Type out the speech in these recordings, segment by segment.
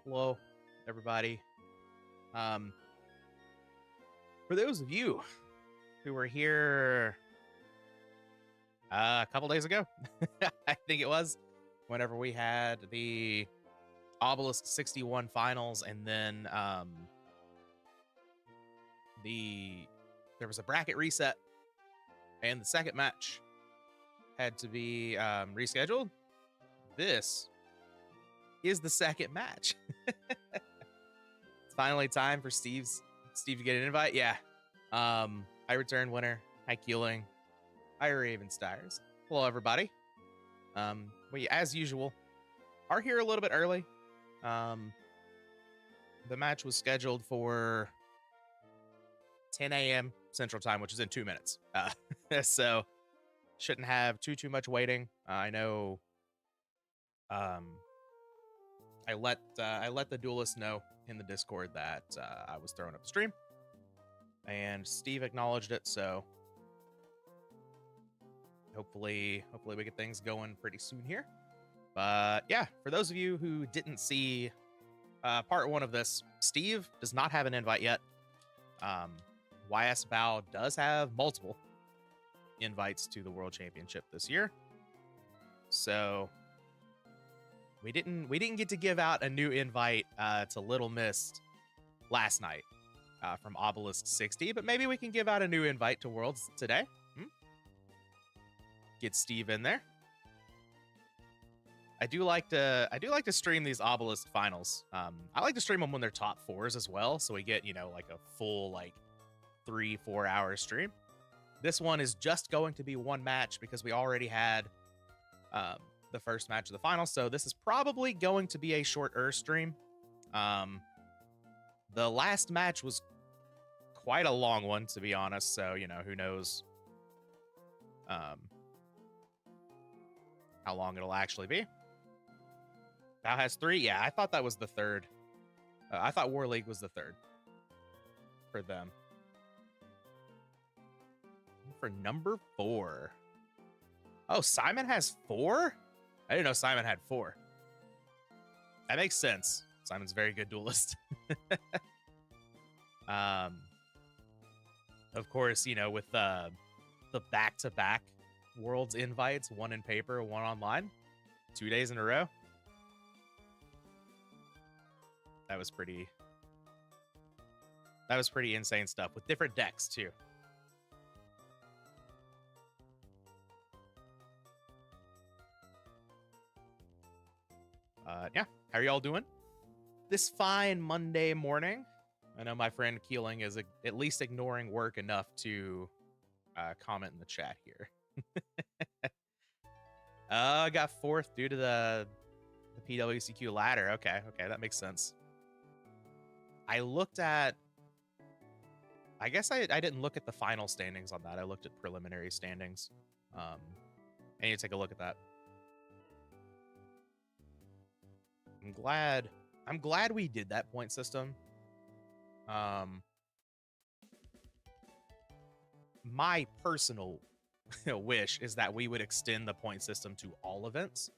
Hello, everybody. Um, for those of you who were here a couple days ago, I think it was, whenever we had the Obelisk 61 finals, and then there was a bracket reset, and the second match had to be rescheduled. This is the second match. It's finally time for Steve to get an invite. Yeah. Hi, return winner. Hi, Keeling. Hi, Ravenstires. Hello, everybody. We, as usual, are here a little bit early. The match was scheduled for 10 a.m. Central Time, which is in 2 minutes. So shouldn't have too much waiting. I know. I let the duelist know in the Discord that I was throwing up a stream, and Steve acknowledged it. So hopefully we get things going pretty soon here. But yeah, for those of you who didn't see part 1 of this, Steve does not have an invite yet. YS Bao does have multiple invites to the World Championship this year, so we didn't get to give out a new invite to Little Mist last night from Obelisk 60, but maybe we can give out a new invite to Worlds today. Get Steve in there. I do like to stream these Obelisk finals. I like to stream them when they're top 4s as well, so we get, like a full 3-4 hour stream. This one is just going to be one match because we already had the first match of the final, so this is probably going to be a shorter stream. The last match was quite a long one, to be honest, so who knows how long it'll actually be. Bao has 3. Yeah, I thought that was the third. I thought War League was the third for them. For number 4. Oh, Simon has 4? I didn't know Simon had 4. That makes sense. Simon's a very good duelist. Of course, you know, with the back-to-back Worlds invites, 1 in paper, 1 online, 2 days in a row. That was pretty insane stuff with different decks too. Yeah, how are y'all doing this fine Monday morning? I know my friend Keeling is at least ignoring work enough to comment in the chat here. I got 4th due to the PWCQ ladder. Okay, that makes sense. I looked at, I guess I didn't look at the final standings on that. I looked at preliminary standings. I need to take a look at that. I'm glad we did that point system. My personal wish is that we would extend the point system to all events,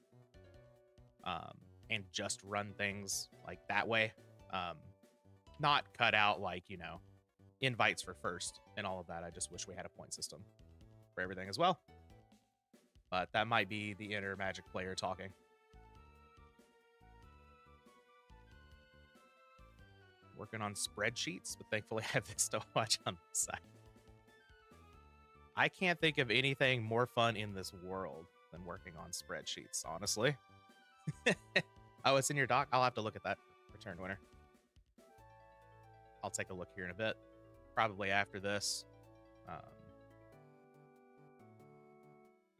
and just run things like that way. Not cut out, like, you know, invites for first and all of that. I just wish we had a point system for everything as well. But that might be the inner Magic player talking. Working on spreadsheets, but thankfully I have this to watch on the side. I can't think of anything more fun in this world than working on spreadsheets, honestly. Oh, it's in your doc? I'll have to look at that. Return winner. I'll take a look here in a bit. Probably after this.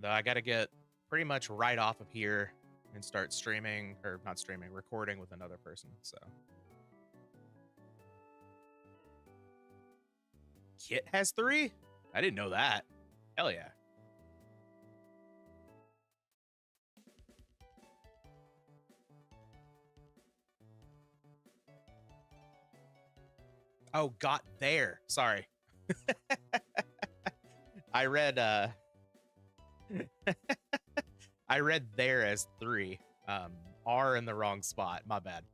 Though I got to get pretty much right off of here and start streaming, or not streaming, recording with another person, so. Kit has 3? I didn't know that. Hell yeah. Oh, got there. Sorry. I read I read there as 3. R in the wrong spot. My bad.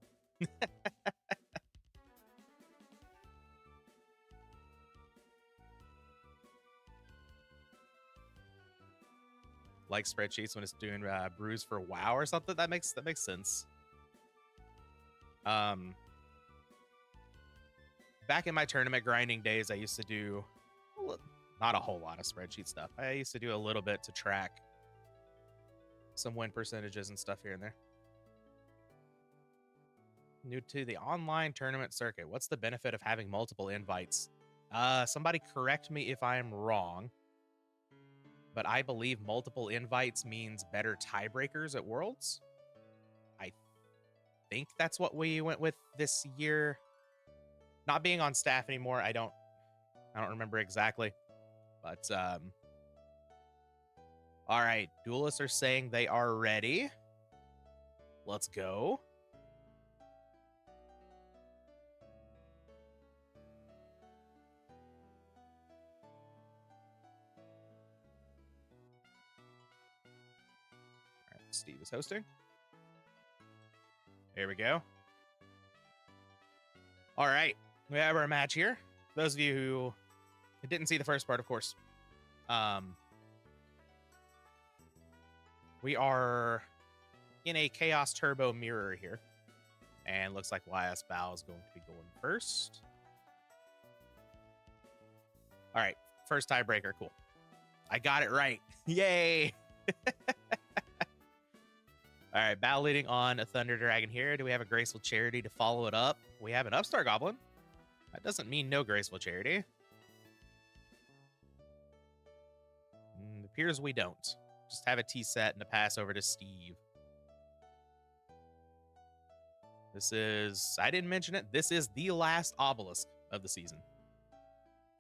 Like spreadsheets when it's doing brews for WoW or something. That makes sense. Back in my tournament grinding days, I used to do not a whole lot of spreadsheet stuff. I used to do a little bit to track some win percentages and stuff here and there. New to the online tournament circuit. What's the benefit of having multiple invites? Somebody correct me if I'm wrong, but I believe multiple invites means better tiebreakers at Worlds. I think that's what we went with this year. Not being on staff anymore, I don't remember exactly. But all right, duelists are saying they are ready. Let's go. All right, Steve is hosting. There we go. All right, we have our match here. Those of you who didn't see the first part, of course. We are in a Chaos Turbo mirror here. And looks like YS Bao is going to be going first. All right, first tiebreaker, cool. I got it right. Yay! All right, Bao leading on a Thunder Dragon here. Do we have a Graceful Charity to follow it up? We have an Upstart Goblin. That doesn't mean no Graceful Charity. It appears we don't. Just have a T-set and a pass over to Steve. This is, I didn't mention it, this is the last Obelisk of the season.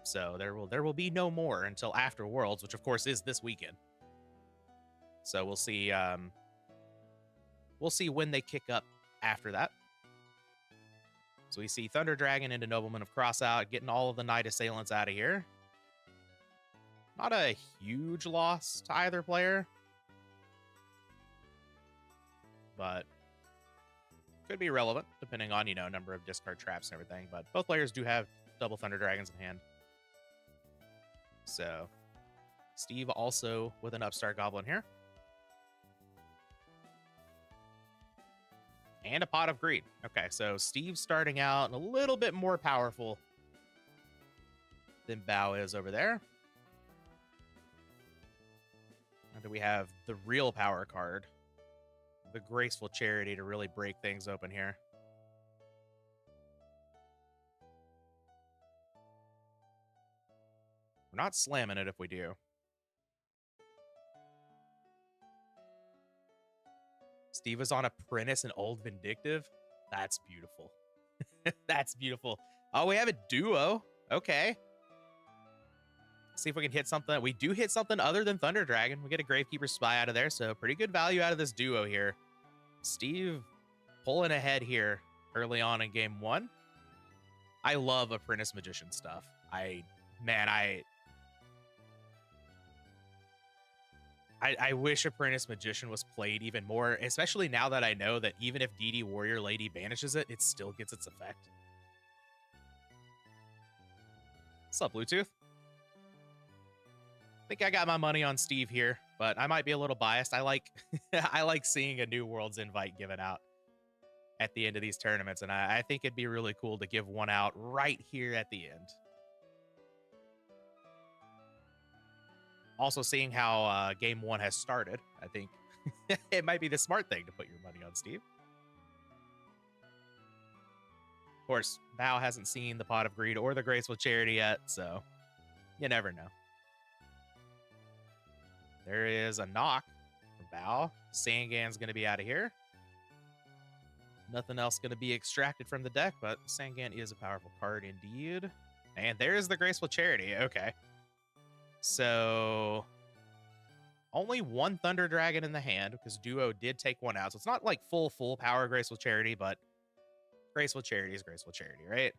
So there will be no more until after Worlds, which of course is this weekend. So we'll see when they kick up after that. So we see Thunder Dragon into Nobleman of Crossout, getting all of the Knight Assailants out of here. Not a huge loss to either player. but could be relevant depending on, number of discard traps and everything. But both players do have double Thunder Dragons in hand. So Steve also with an Upstart Goblin here. And a Pot of Greed. Okay, so Steve's starting out a little bit more powerful than Bao is over there. And do we have the real power card? The Graceful Charity to really break things open here. We're not slamming it if we do. Steve is on Apprentice and Old Vindictive. That's beautiful. That's beautiful. Oh, we have a duo. Okay. See if we can hit something. We do hit something other than Thunder Dragon. We get a Gravekeeper Spy out of there, so pretty good value out of this duo here. Steve pulling ahead here early on in game one. I love Apprentice Magician stuff. I wish Apprentice Magician was played even more, especially now that I know that even if DD Warrior Lady banishes it, it still gets its effect. What's up, Bluetooth? I think I got my money on Steve here, but I might be a little biased. I like I like seeing a New Worlds invite given out at the end of these tournaments, and I think it'd be really cool to give one out right here at the end. Also, seeing how game one has started, I think it might be the smart thing to put your money on Steve. Of course, Bao hasn't seen the Pot of Greed or the Graceful Charity yet, so you never know. There is a knock from Bao. Sangan's going to be out of here. Nothing else going to be extracted from the deck, but Sangan is a powerful card indeed. And there's the Graceful Charity. Okay. So only one Thunder Dragon in the hand because Duo did take one out. So it's not like full power Graceful Charity, but Graceful Charity is Graceful Charity, right?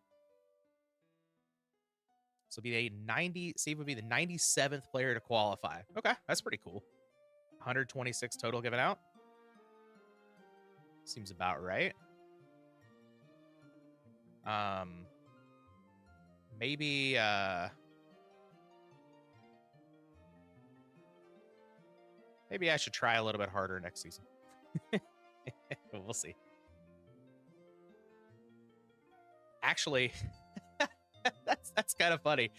So be a 90, Steve would be the 97th player to qualify. Okay, that's pretty cool. 126 total given out. Seems about right. Maybe maybe I should try a little bit harder next season. We'll see. Actually, that's kind of funny.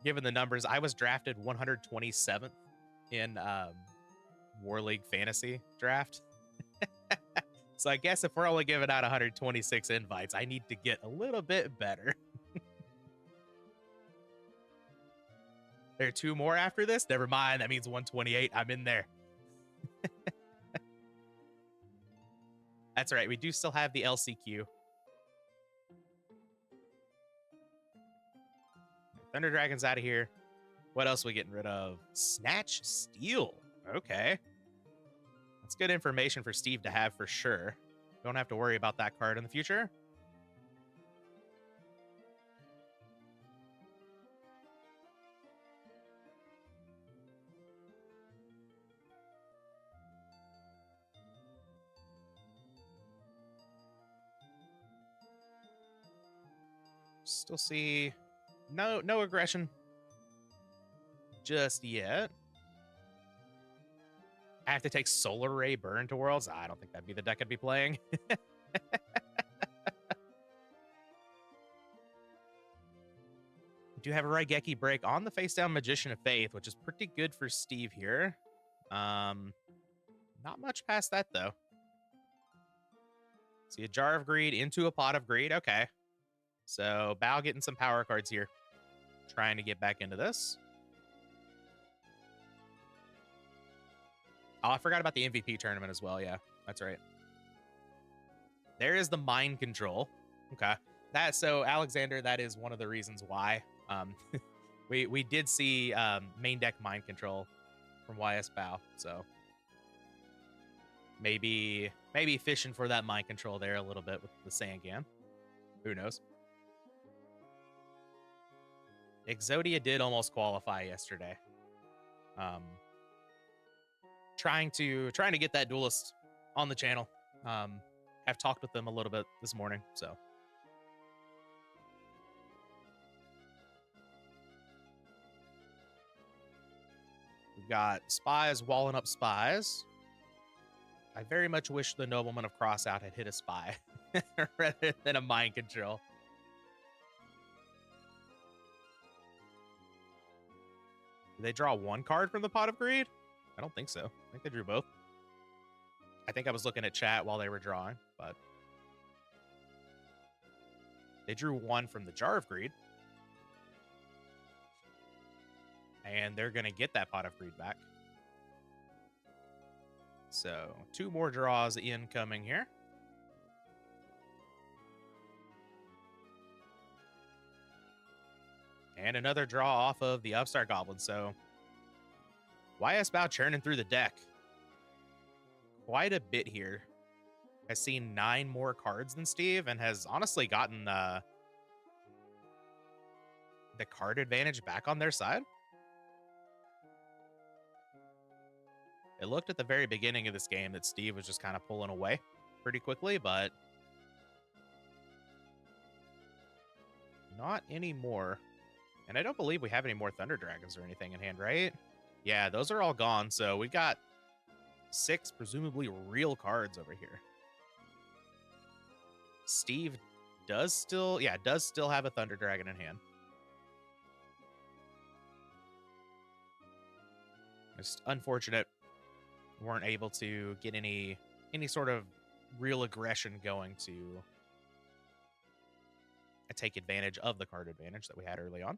Given the numbers, I was drafted 127th in War League Fantasy draft. So I guess if we're only giving out 126 invites, I need to get a little bit better. There are two more after this? Never mind. That means 128. I'm in there. That's right. We do still have the LCQ. Thunder Dragon's out of here. What else are we getting rid of? Snatch Steel. Okay. That's good information for Steve to have for sure. Don't have to worry about that card in the future. Still see no aggression just yet. I have to take Solar Ray Burn to Worlds. I don't think that'd be the deck I'd be playing. We do have a Raigeki break on the face down Magician of Faith, which is pretty good for Steve here. Not much past that though. See a Jar of Greed into a Pot of Greed. Okay. So Bao getting some power cards here. Trying to get back into this. Oh, I forgot about the MVP tournament as well. Yeah, that's right. There is the Mind Control. Okay. So Alexander, that is one of the reasons why. We did see main deck Mind Control from YS Bao. So maybe fishing for that Mind Control there a little bit with the Sangan. Who knows? Exodia did almost qualify yesterday. Trying to get that Duelist on the channel. Have talked with them a little bit this morning, so. We've got spies walling up spies. I very much wish the Nobleman of Crossout had hit a spy rather than a mind control. Did they draw one card from the Pot of Greed? I don't think so. I think they drew both. I think I was looking at chat while they were drawing, but they drew one from the Jar of Greed. And they're going to get that Pot of Greed back. So 2 more draws incoming here. And another draw off of the Upstart Goblin. So YS Bow churning through the deck. Quite a bit here. Has seen 9 more cards than Steve and has honestly gotten the card advantage back on their side. It looked at the very beginning of this game that Steve was just kind of pulling away pretty quickly, but not anymore. And I don't believe we have any more Thunder Dragons or anything in hand, right? Yeah, those are all gone. So we've got 6 presumably real cards over here. Steve does still have a Thunder Dragon in hand. Just unfortunate weren't able to get any sort of real aggression going to take advantage of the card advantage that we had early on.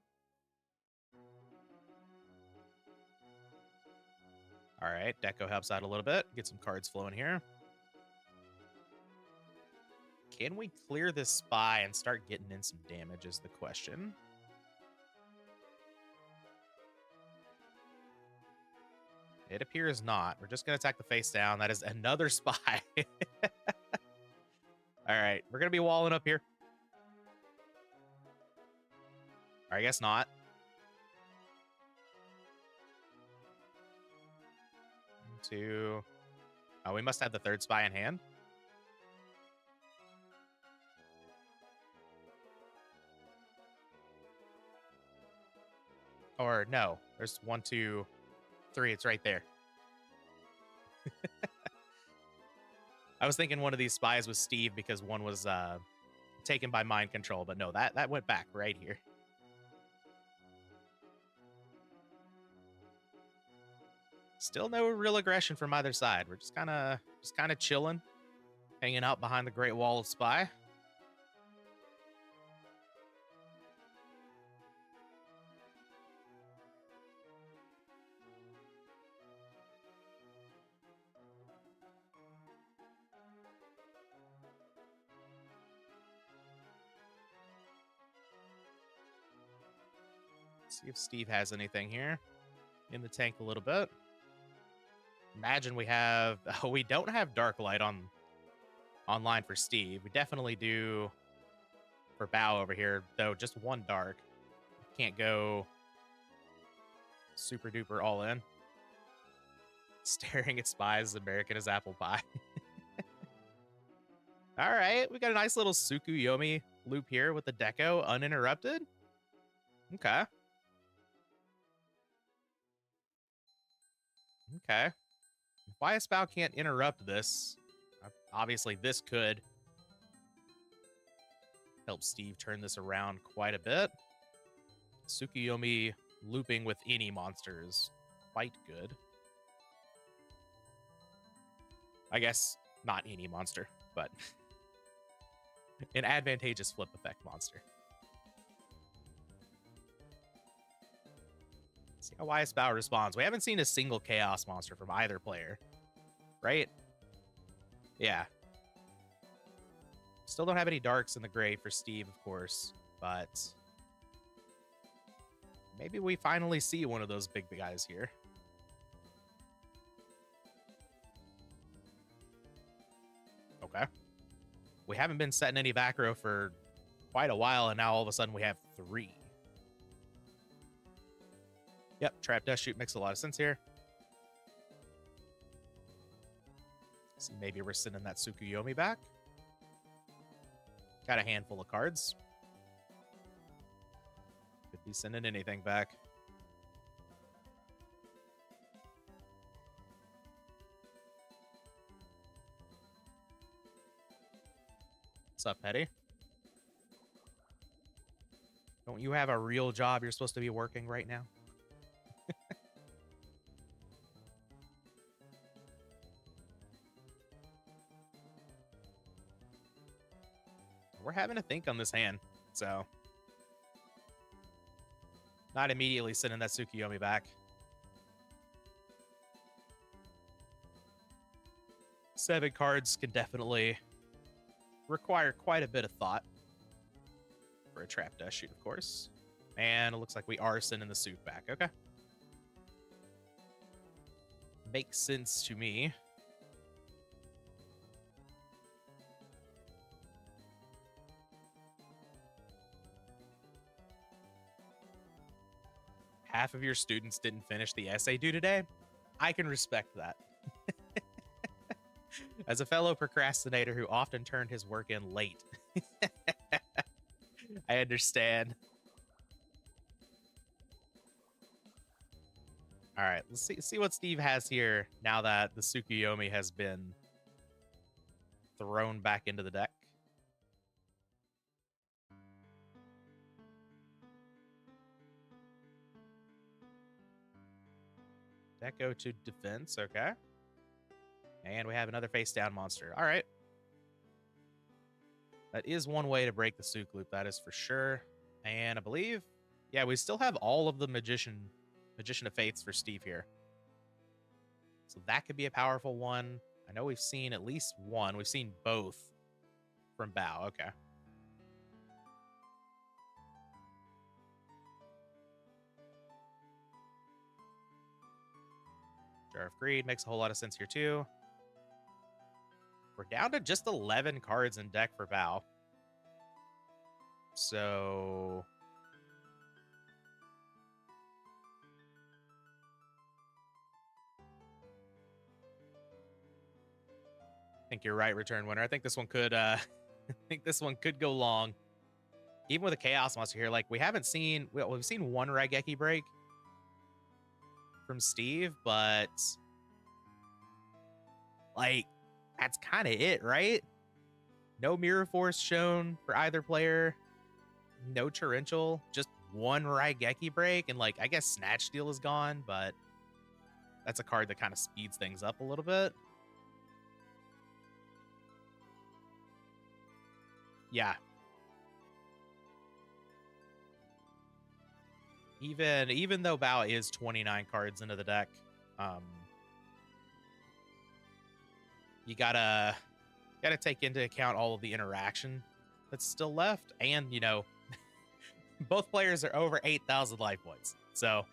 All right, Deco helps out a little bit. Get some cards flowing here. Can we clear this spy and start getting in some damage is the question. It appears not. We're just going to attack the face down. That is another spy. All right, we're going to be walling up here. Or I guess not. 1, 2. Oh, we must have the 3rd spy in hand. Or no, there's 1, 2, 3. It's right there. I was thinking one of these spies was Steve because one was taken by mind control, but no, that went back right here. Still no real aggression from either side. We're just kind of chilling, hanging out behind the Great Wall of Spy. See if Steve has anything here in the tank a little bit. Imagine we have... Oh, we don't have Dark Light online for Steve. We definitely do for Bao over here, though just 1 dark. Can't go super duper all in. Staring at spies as American as apple pie. All right, we got a nice little Tsukuyomi loop here with the Deco uninterrupted. Okay. Okay. If YS Bow can't interrupt this, obviously this could help Steve turn this around quite a bit. Tsukuyomi looping with any monster is quite good. I guess not any monster, but an advantageous flip effect monster. See how YS Bow responds. We haven't seen a single chaos monster from either player, right? Yeah. Still don't have any darks in the gray for Steve, of course, but maybe we finally see one of those big guys here. Okay. We haven't been setting any back row for quite a while, and now all of a sudden we have 3. Yep, Trap Dust Shoot makes a lot of sense here. See, maybe we're sending that Tsukuyomi back. Got a handful of cards. Could be sending anything back. What's up, Petty? Don't you have a real job you're supposed to be working right now? We're having to think on this hand, so not immediately sending that Tsukuyomi back. 7 cards can definitely require quite a bit of thought for a trap dust shoot, of course. And it looks like we are sending the suit back. Okay. Makes sense to me. Half of your students didn't finish the essay due today. I can respect that. As a fellow procrastinator who often turned his work in late, I understand. All right, let's see what Steve has here now that the Tsukuyomi has been thrown back into the deck. Deck go to defense, okay. And we have another face down monster. All right. That is one way to break the Suk loop, that is for sure. And I believe, yeah, we still have all of the Magician of Faiths for Steve here. So that could be a powerful one. I know we've seen at least one. We've seen both from Bao. Okay. Jar of Greed makes a whole lot of sense here too. We're down to just 11 cards in deck for Bao. So I think you're right, Return Winner. I think this one could I think this one could go long. Even with a Chaos Monster here, like we haven't seen we've seen one Raigeki break from Steve, but like that's kind of it, right? No Mirror Force shown for either player. No Torrential, just one Raigeki break, and like I guess Snatch Steal is gone, but that's a card that kind of speeds things up a little bit. Yeah. Even though Bao is 29 cards into the deck, you gotta take into account all of the interaction that's still left, and you know, both players are over 8,000 life points. So,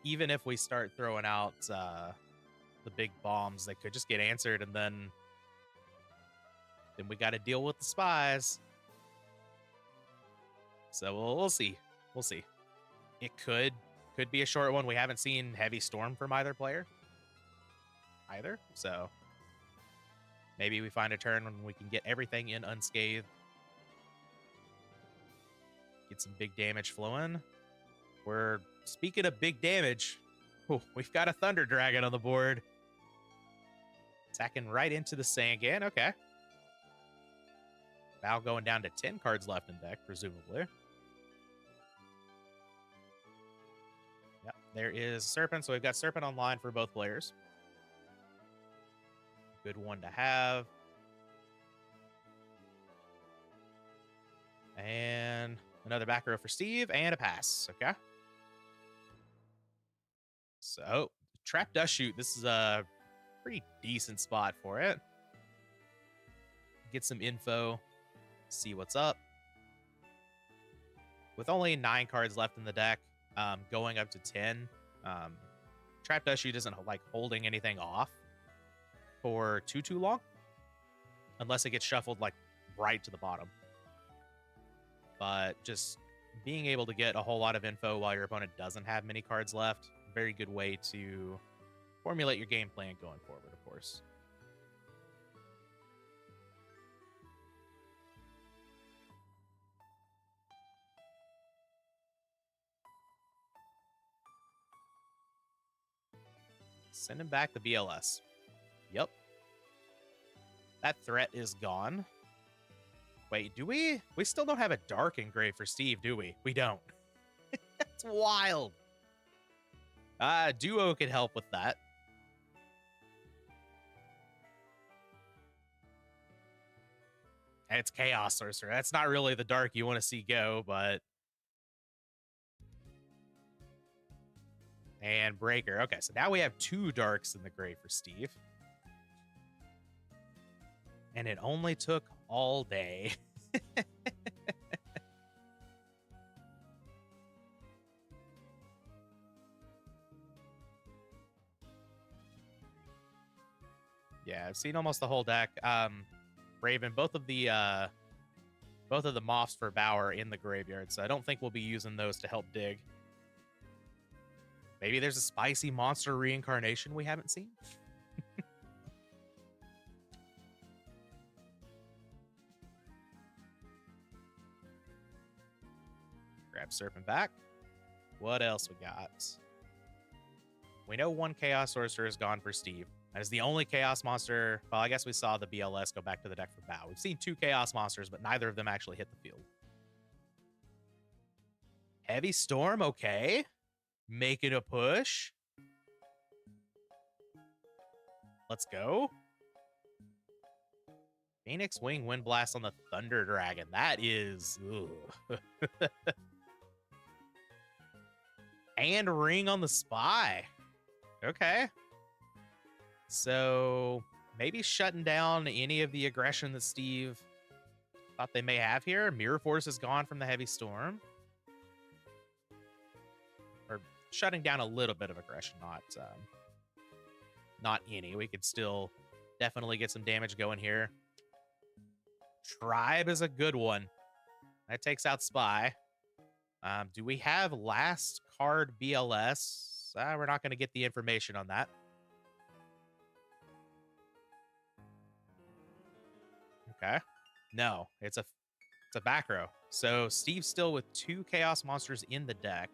even if we start throwing out the big bombs, they could just get answered, and then we got to deal with the spies. So we'll see. We'll see. It could be a short one. We haven't seen Heavy Storm from either player either, so maybe we find a turn when we can get everything in unscathed. Get some big damage flowing. We're speaking of big damage. Ooh, we've got a Thunder Dragon on the board. Attacking right into the Sangan. Okay. Bao going down to 10 cards left in deck, presumably. Yep, there is Serpent. So we've got Serpent online for both players. Good one to have. And another back row for Steve, and a pass. Okay. So, Trap Dust Shoot. This is a pretty decent spot for it. Get some info. See what's up. With only 9 cards left in the deck, going up to 10, Trap Dust Shoot isn't like holding anything off for too long, unless it gets shuffled like right to the bottom. But just being able to get a whole lot of info while your opponent doesn't have many cards left, very good way to formulate your game plan going forward, of course. Sending back the BLS. Yep. That threat is gone. Wait, do we? We still don't have a dark engrave for Steve, do we? We don't. That's wild. Duo could help with that. And it's Chaos Sorcerer. That's not really the dark you want to see go, but... And Breaker. Okay, so now we have 2 darks in the grave for Steve. And it only took all day. Yeah, I've seen almost the whole deck. Raven, both of the moths for Bower in the graveyard, so I don't think we'll be using those to help dig. Maybe there's a spicy monster reincarnation we haven't seen. Grab Serpent back. What else we got? We know 1 Chaos Sorcerer is gone for Steve. That is the only Chaos monster. Well, I guess we saw the BLS go back to the deck for Bow. We've seen 2 Chaos monsters, but neither of them actually hit the field. Heavy Storm, okay. Making a push. Let's go. Phoenix Wing Wind Blast on the Thunder Dragon. That is... And Ring on the Spy. Okay. So maybe shutting down any of the aggression that Steve thought they may have here. Mirror Force is gone from the Heavy Storm. Or shutting down a little bit of aggression, not any. We could still definitely get some damage going here. Tribe is a good one. That takes out Spy. Do we have last card BLS? We're not going to get the information on that. Okay. No, it's a back row. So Steve's still with 2 Chaos monsters in the deck.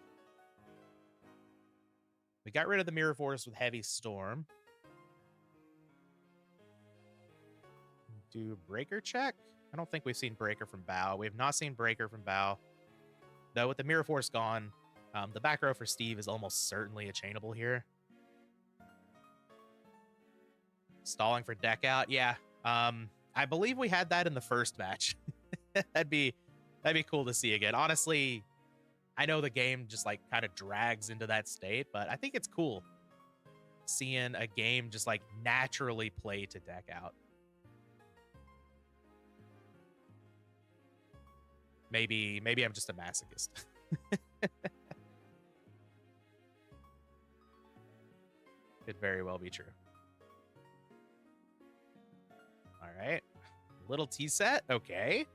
We got rid of the Mirror Force with Heavy Storm. Do Breaker check? I don't think we've seen Breaker from Bow. We have not seen Breaker from Bow. Though with the Mirror Force gone, the back row for Steve is almost certainly a chainable here. Stalling for deck out. Yeah. I believe we had that in the first match. that'd be cool to see again. Honestly, I know the game just like kind of drags into that state, but I think it's cool seeing a game just like naturally play to deck out. Maybe I'm just a masochist. Could very well be true. All right. Little T set. Okay.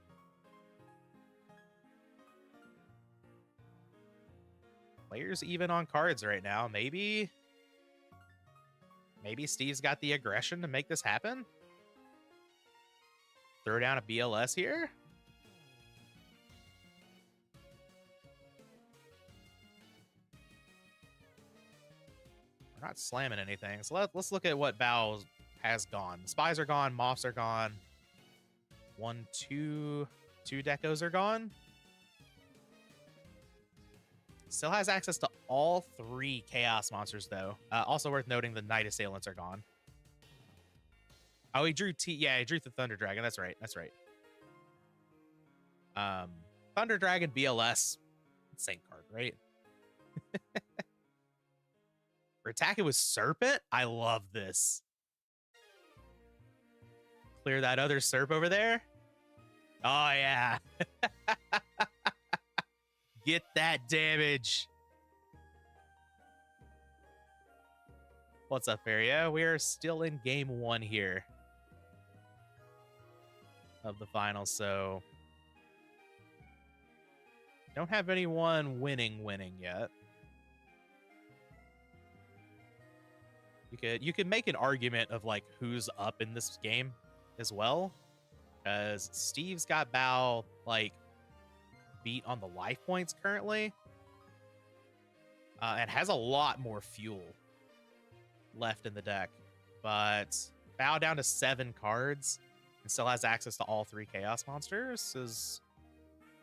Players even on cards right now. Maybe Steve's got the aggression to make this happen. Throw down a BLS here. We're not slamming anything. So let's look at what Bow has gone. Spies are gone. Moths are gone. 1, 2 Decos are gone. Still has access to all 3 Chaos monsters, though. Also worth noting, the Night Assailants are gone. Oh, he drew he drew the Thunder Dragon. That's right. That's right. Thunder Dragon BLS. Same card, right? We're attacking with Serpent? I love this. Clear that other Serp over there. Oh, yeah. Get that damage. What's up, Area? We are still in game 1 here of the finals, so don't have anyone winning yet. you could make an argument of like who's up in this game as well, because Steve's got Bao like beat on the life points currently, and has a lot more fuel left in the deck, but Bao down to 7 cards and still has access to all 3 Chaos Monsters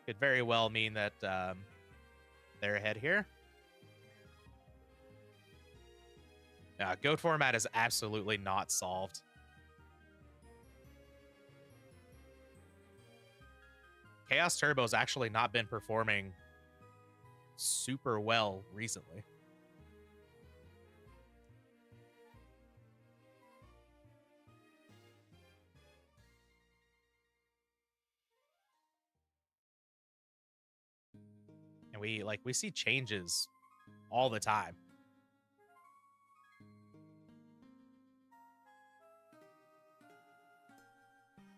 could very well mean that they're ahead here. Goat format is absolutely not solved. Chaos Turbo's actually not been performing super well recently. And we see changes all the time.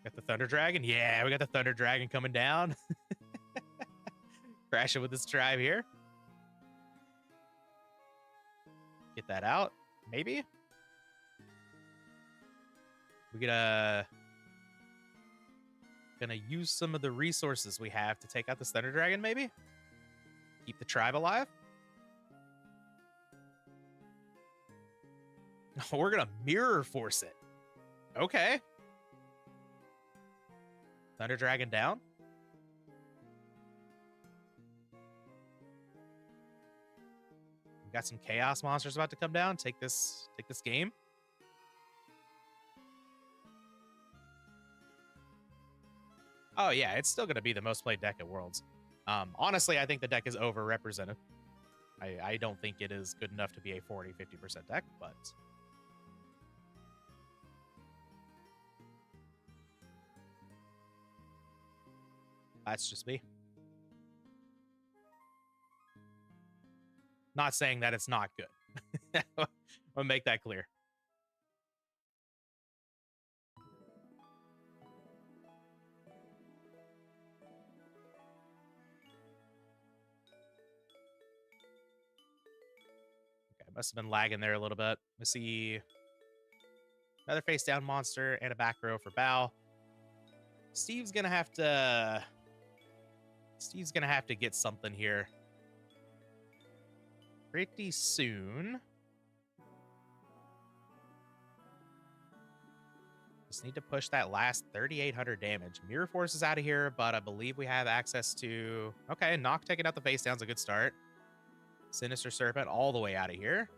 Got the Thunder Dragon. Yeah, we got the Thunder Dragon coming down. Crashing with this tribe here. Get that out. Maybe. We gonna use some of the resources we have to take out this Thunder Dragon, maybe? Keep the tribe alive? We're gonna mirror force it. Okay. Thunder Dragon down. We got some Chaos Monsters about to come down. Take this game. Oh yeah, it's still gonna be the most played deck at Worlds. Honestly, I think the deck is overrepresented. I don't think it is good enough to be a 40-50% deck, but that's just me. Not saying that it's not good. I'll make that clear. Okay, must have been lagging there a little bit. Let's see. Another face down monster and a back row for Bao. Steve's gonna have to get something here pretty soon. Just need to push that last 3,800 damage. Mirror Force is out of here, but I believe we have access to... Okay, Nock taking out the face down's a good start. Sinister Serpent all the way out of here.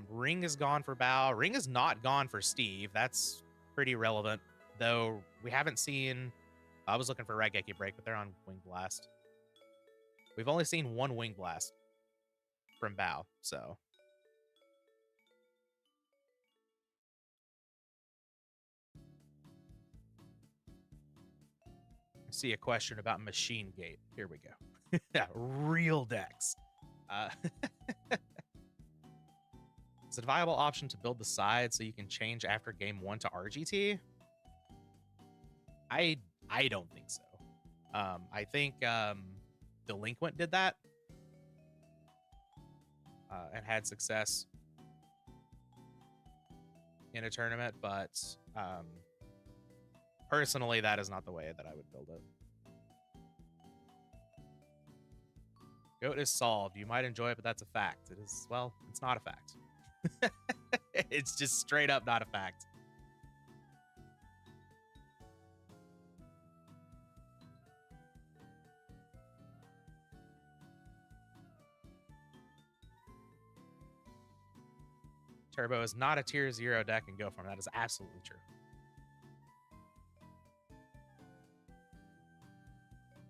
Ring is gone for Bao. Ring is not gone for Steve. That's pretty relevant, though we haven't seen... I was looking for Raigeki Break, but they're on Wing Blast. We've only seen 1 Wing Blast from Bao, so... I see a question about Machine Gate. Here we go. Yeah, real decks. Is it a viable option to build the side so you can change after game 1 to RGT? I don't think so. I think Delinquent did that and had success in a tournament, but personally, that is not the way that I would build it. Goat is solved. You might enjoy it, but that's a fact. It is, well, it's not a fact. It's just straight up not a fact. Turbo is not a tier 0 deck and go from. That is absolutely true.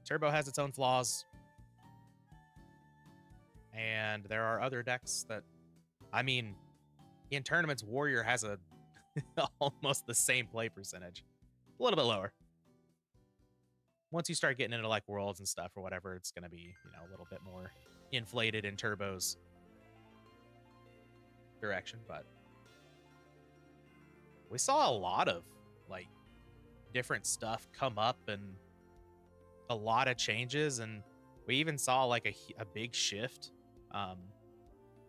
Turbo has its own flaws. And there are other decks that, I mean, in tournaments, Warrior has a almost the same play percentage. A little bit lower. Once you start getting into like Worlds and stuff or whatever, it's going to be, you know, a little bit more inflated in Turbo's direction, but we saw a lot of like different stuff come up and a lot of changes, and we even saw like a big shift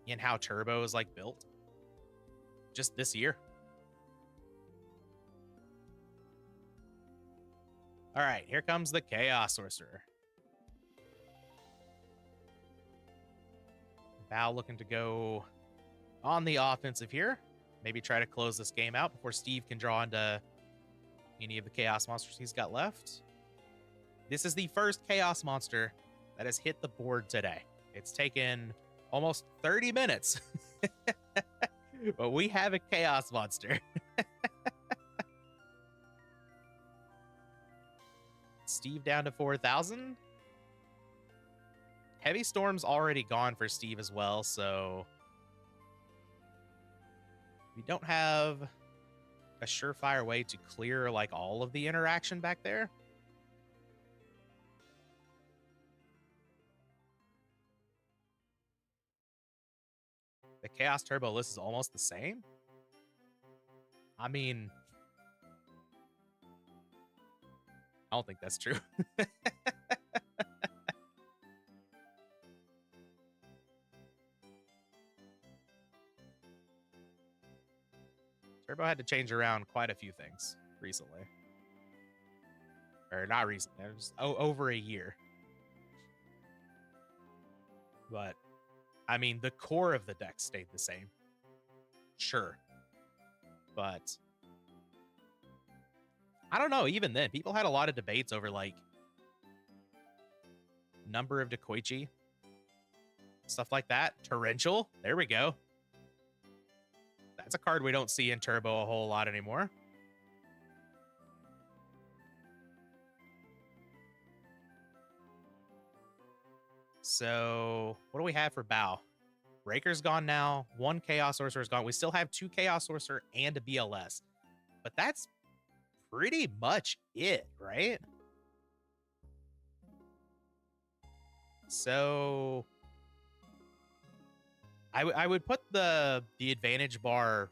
in how Turbo is like built. just this year. All right, here comes the Chaos Sorcerer. Bao looking to go on the offensive here. Maybe try to close this game out before Steve can draw into any of the Chaos Monsters he's got left. This is the first Chaos Monster that has hit the board today. It's taken almost 30 minutes, but we have a Chaos Monster. Steve down to 4,000. Heavy Storm's already gone for Steve as well, so we don't have a surefire way to clear like all of the interaction back there. The Chaos Turbo list is almost the same. I mean, I don't think that's true. Turbo had to change around quite a few things recently. Or not recently, it was over a year. But, I mean, the core of the deck stayed the same. Sure. But, I don't know, even then, people had a lot of debates over, like, number of Dekoichi. Stuff like that. Torrential, there we go. That's a card we don't see in Turbo a whole lot anymore. So, what do we have for Bao? Breaker's gone now. One Chaos Sorcerer's gone. We still have two Chaos Sorcerer and a BLS. But that's pretty much it, right? So, I would put the advantage bar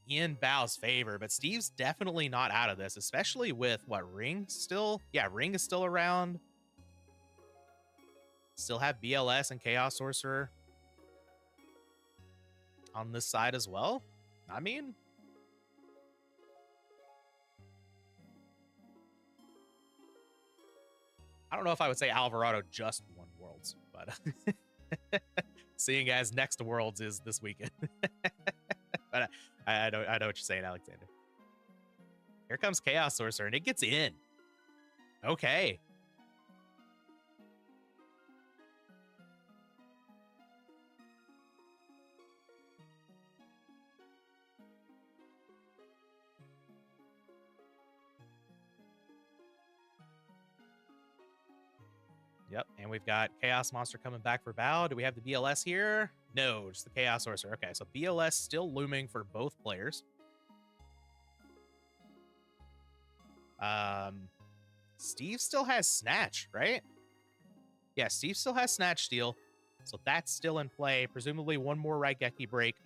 in Bao's favor, but Steve's definitely not out of this, especially with what, Ring still? Yeah, Ring is still around. Still have BLS and Chaos Sorcerer on this side as well. I mean, I don't know if I would say Alvarado just won Worlds, but seeing as next Worlds is this weekend. But I know what you're saying, Alexander. Here comes Chaos Sorcerer, and it gets in. Okay. Yep, and we've got Chaos Monster coming back for Bao. Do we have the BLS here? No, just the Chaos Sorcerer. Okay, so BLS still looming for both players. Steve still has Snatch, right? Yeah, Steve still has Snatch Steal, so that's still in play. Presumably one more Raigeki break.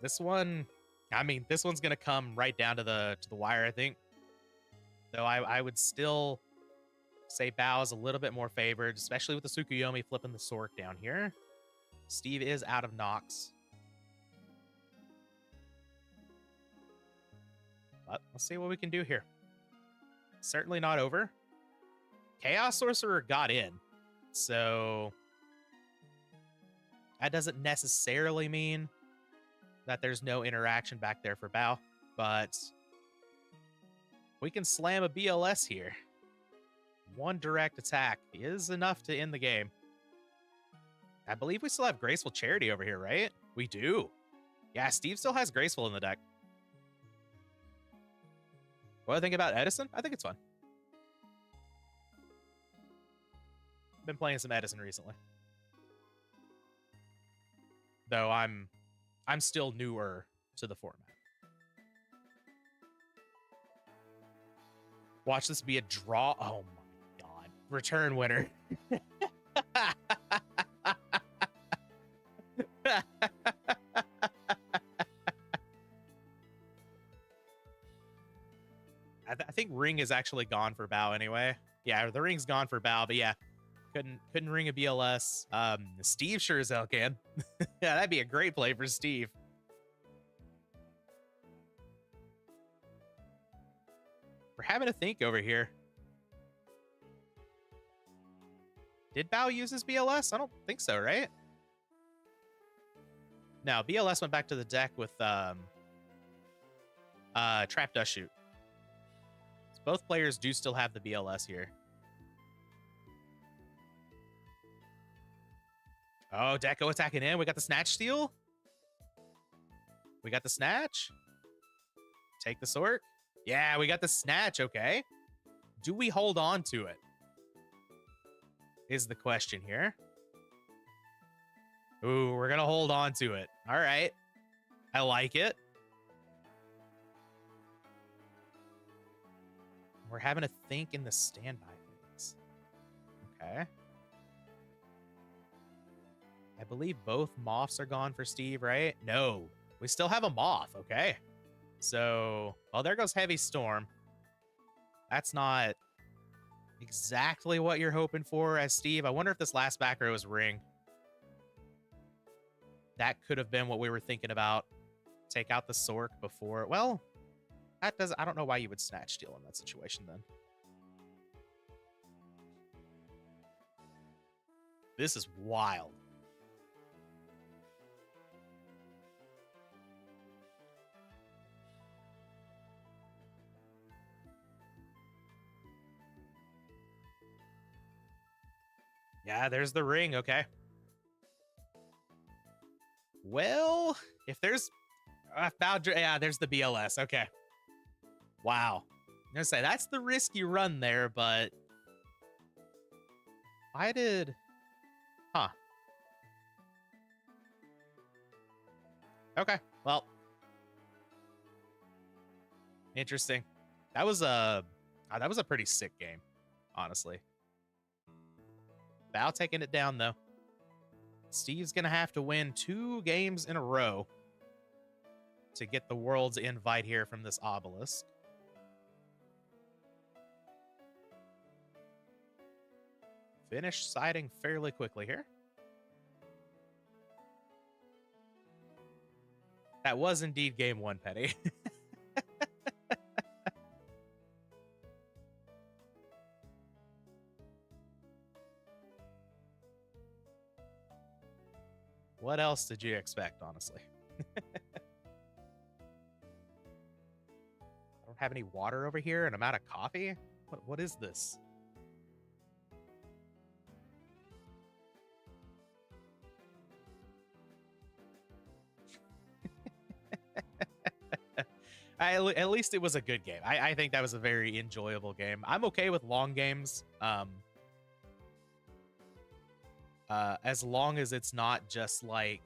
This one, I mean, this one's gonna come right down to the wire, I think. Though I would still say Bao is a little bit more favored, especially with the Tsukuyomi flipping the Sork down here. Steve is out of Nox. But let's see what we can do here. Certainly not over. Chaos Sorcerer got in. So that doesn't necessarily mean that there's no interaction back there for Bao. But we can slam a BLS here. One direct attack is enough to end the game. I believe we still have Graceful Charity over here, right? We do. Yeah, Steve still has Graceful in the deck. What do I think about Edison? I think it's fun. Been playing some Edison recently. Though I'm still newer to the format. Watch this be a draw. Oh my god. Return winner. I think Ring is actually gone for Bao anyway. Yeah, the Ring's gone for Bao, but yeah. Couldn't ring a BLS. Steve sure as hell can. Yeah, that'd be a great play for Steve. We're having to think over here. Did Bao use his BLS? I don't think so, right? No, BLS went back to the deck with Trap Dust Shoot. So both players do still have the BLS here. Oh, Deco attacking in. We got the Snatch Steal. We got the Snatch. Take the Sork. Yeah, we got the Snatch. Okay. Do we hold on to it? Is the question here. Ooh, we're going to hold on to it. All right. I like it. We're having to think in the standby phase. Okay. I believe both Moths are gone for Steve, right? No. We still have a Moth. Okay. So, well, there goes Heavy Storm. That's not exactly what you're hoping for as Steve. I wonder if this last back row is Ring. That could have been what we were thinking about. Take out the Sork before. Well, that does. I don't know why you would Snatch Steal in that situation then. This is wild. Yeah, there's the Ring. Okay. Well, if there's yeah, there's the BLS. Okay. Wow. I'm gonna say that's the risk you run there, but why did? Huh. Okay. Well, interesting. That was a pretty sick game, honestly. Bao taking it down though. Steve's gonna have to win 2 games in a row to get the world's invite here from this Obelisk. Finish siding fairly quickly here. That was indeed game 1, Petty. What else did you expect, honestly? I don't have any water over here and I'm out of coffee? What is this? At least it was a good game. I think that was a very enjoyable game. I'm okay with long games. As long as it's not just like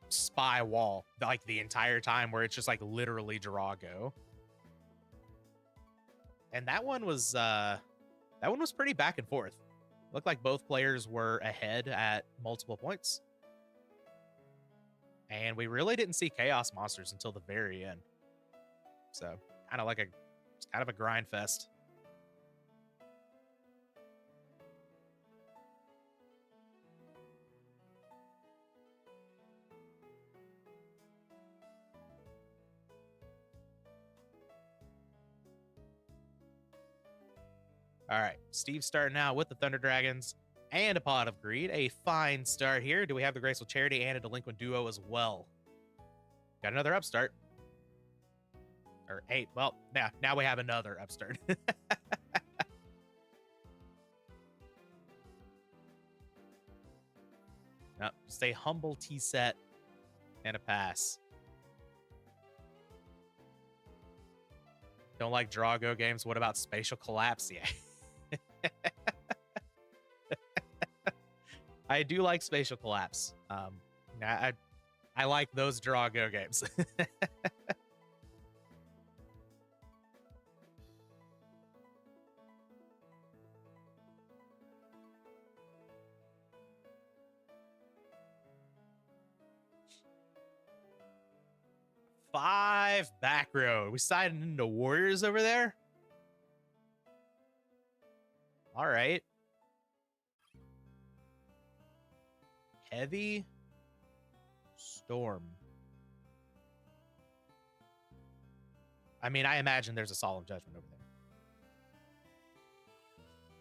spy wall like the entire time where it's just like literally draw go. And that one was pretty back and forth. Looked like both players were ahead at multiple points. And we really didn't see Chaos Monsters until the very end. So it's kind of a grind fest. All right, Steve's starting out with the Thunder Dragons and a Pot of Greed. A fine start here. Do we have the Graceful Charity and a Delinquent Duo as well? Got another upstart. Or 8. Well, now we have another upstart. No, just a humble tea set and a pass. Don't like Drago games. What about Spatial Collapse? Yeah. I do like Spatial Collapse. I like those Drago games. Five back row. We sided into Warriors over there. All right. Heavy Storm. I mean, I imagine there's a Solemn Judgment over there.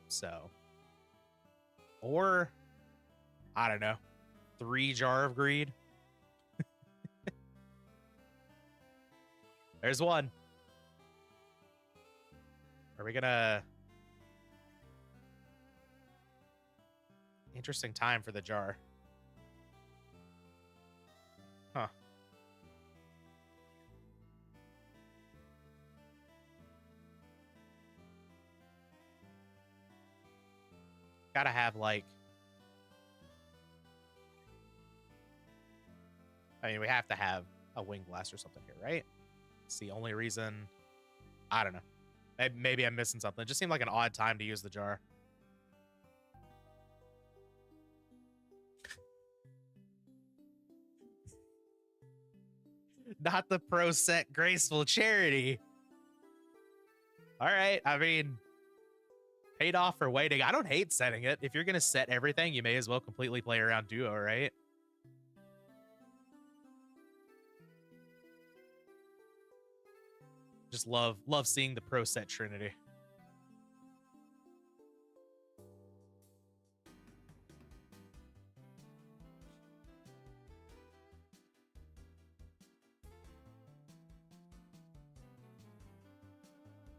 So. Or, I don't know, 3 Jar of Greed. There's one. Are we gonna... Interesting time for the jar. Huh. Gotta have, like... I mean, we have to have a Wing Blast or something here, right? It's the only reason... I don't know. Maybe I'm missing something. It just seemed like an odd time to use the jar. Not the pro set Graceful Charity. All right. I mean, paid off for waiting. I don't hate setting it. If you're going to set everything, you may as well completely play around Duo, right? Just love seeing the pro set Trinity.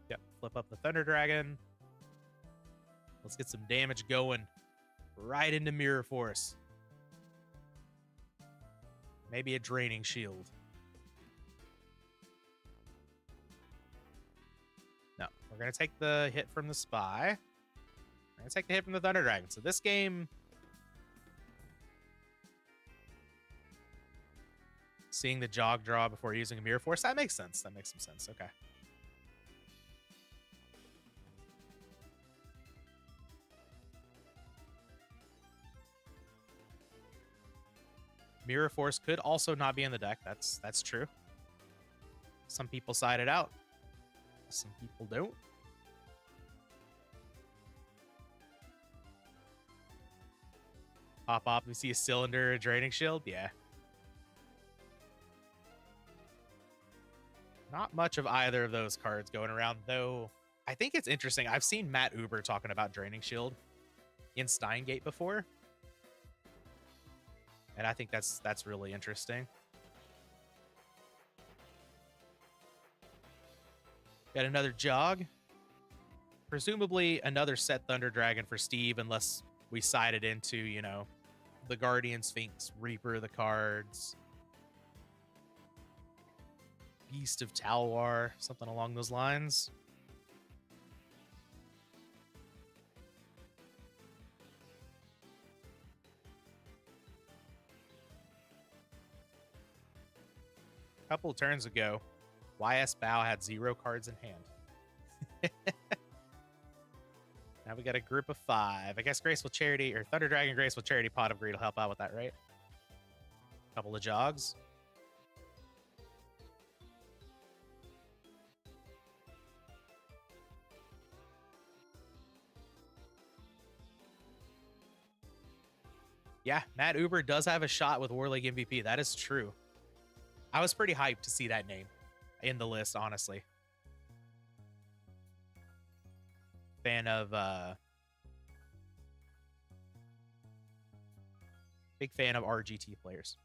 Yep, flip up the Thunder Dragon. Let's get some damage going right into Mirror Force. Maybe a Draining Shield. No, we're going to take the hit from the Spy. We're going to take the hit from the Thunder Dragon. So this game... Seeing the Jog draw before using a Mirror Force, that makes sense. That makes some sense. Okay. Mirror Force could also not be in the deck. That's true. Some people side it out. Some people don't. Pop up, we see a Cylinder, a Draining Shield. Yeah. Not much of either of those cards going around, though. I think it's interesting. I've seen Matt Uber talking about Draining Shield in Steingate before. And I think that's really interesting. Got another Jog. Presumably another set Thunder Dragon for Steve, unless we side it into, you know, the Guardian Sphinx, Reaper of the cards, Beast of Talwar, something along those lines. A couple of turns ago, YS Bow had 0 cards in hand. Now we got a group of 5. I guess Graceful Charity or Thunder Dragon Graceful Charity Pot of Greed will help out with that, right? Couple of Jogs. Yeah, Matt Uber does have a shot with War League MVP. That is true. I was pretty hyped to see that name in the list, honestly. Fan of, big fan of RGT players.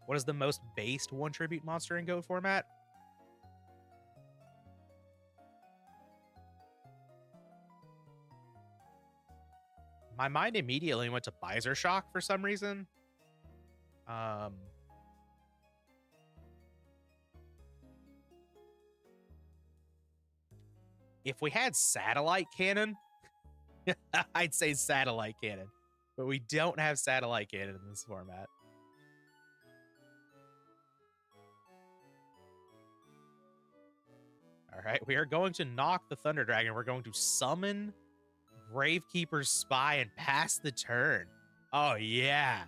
What is the most based 1 tribute monster in GOAT format? My mind immediately went to Visor Shock for some reason. If we had Satellite Cannon, I'd say Satellite Cannon. But we don't have Satellite Cannon in this format. All right, we are going to knock the Thunder Dragon. We're going to summon Gravekeeper's Spy and pass the turn. Oh, yeah.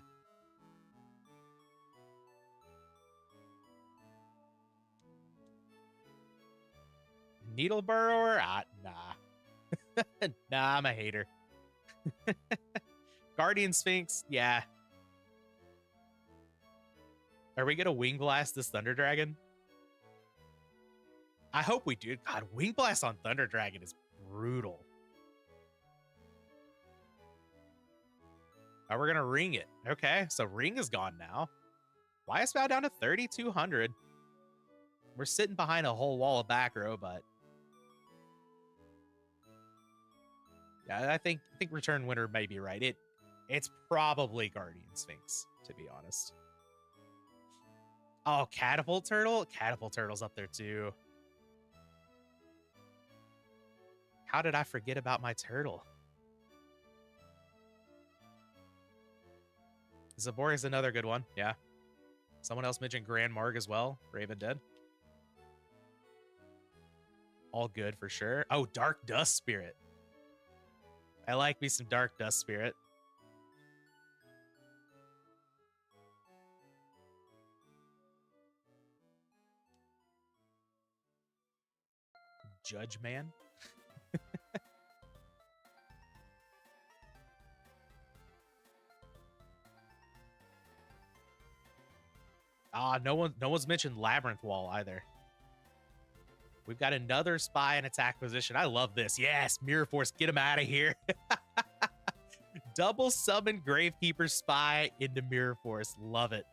Needle Burrower? Nah. Nah, I'm a hater. Guardian Sphinx? Yeah. Are we gonna Wing Blast this Thunder Dragon? I hope we do. God, Wing Blast on Thunder Dragon is brutal. Oh, we're gonna ring it. Okay, so ring is gone now. Why is Bow down to 3,200? We're sitting behind a whole wall of back row, but yeah, I think Return Winner may be right. It's probably Guardian Sphinx, to be honest. Oh, Catapult Turtle? Catapult Turtle's up there too. How did I forget about my turtle? Zabor is another good one, yeah. Someone else mentioned Grand Marg as well. Raven Dead. All good for sure. Oh, Dark Dust Spirit. I like me some Dark Dust Spirit. Judge Man. No one's mentioned Labyrinth Wall either. We've got another spy and attack position. I love this. Yes, Mirror Force, get him out of here. Double summon Gravekeeper Spy into Mirror Force. Love it.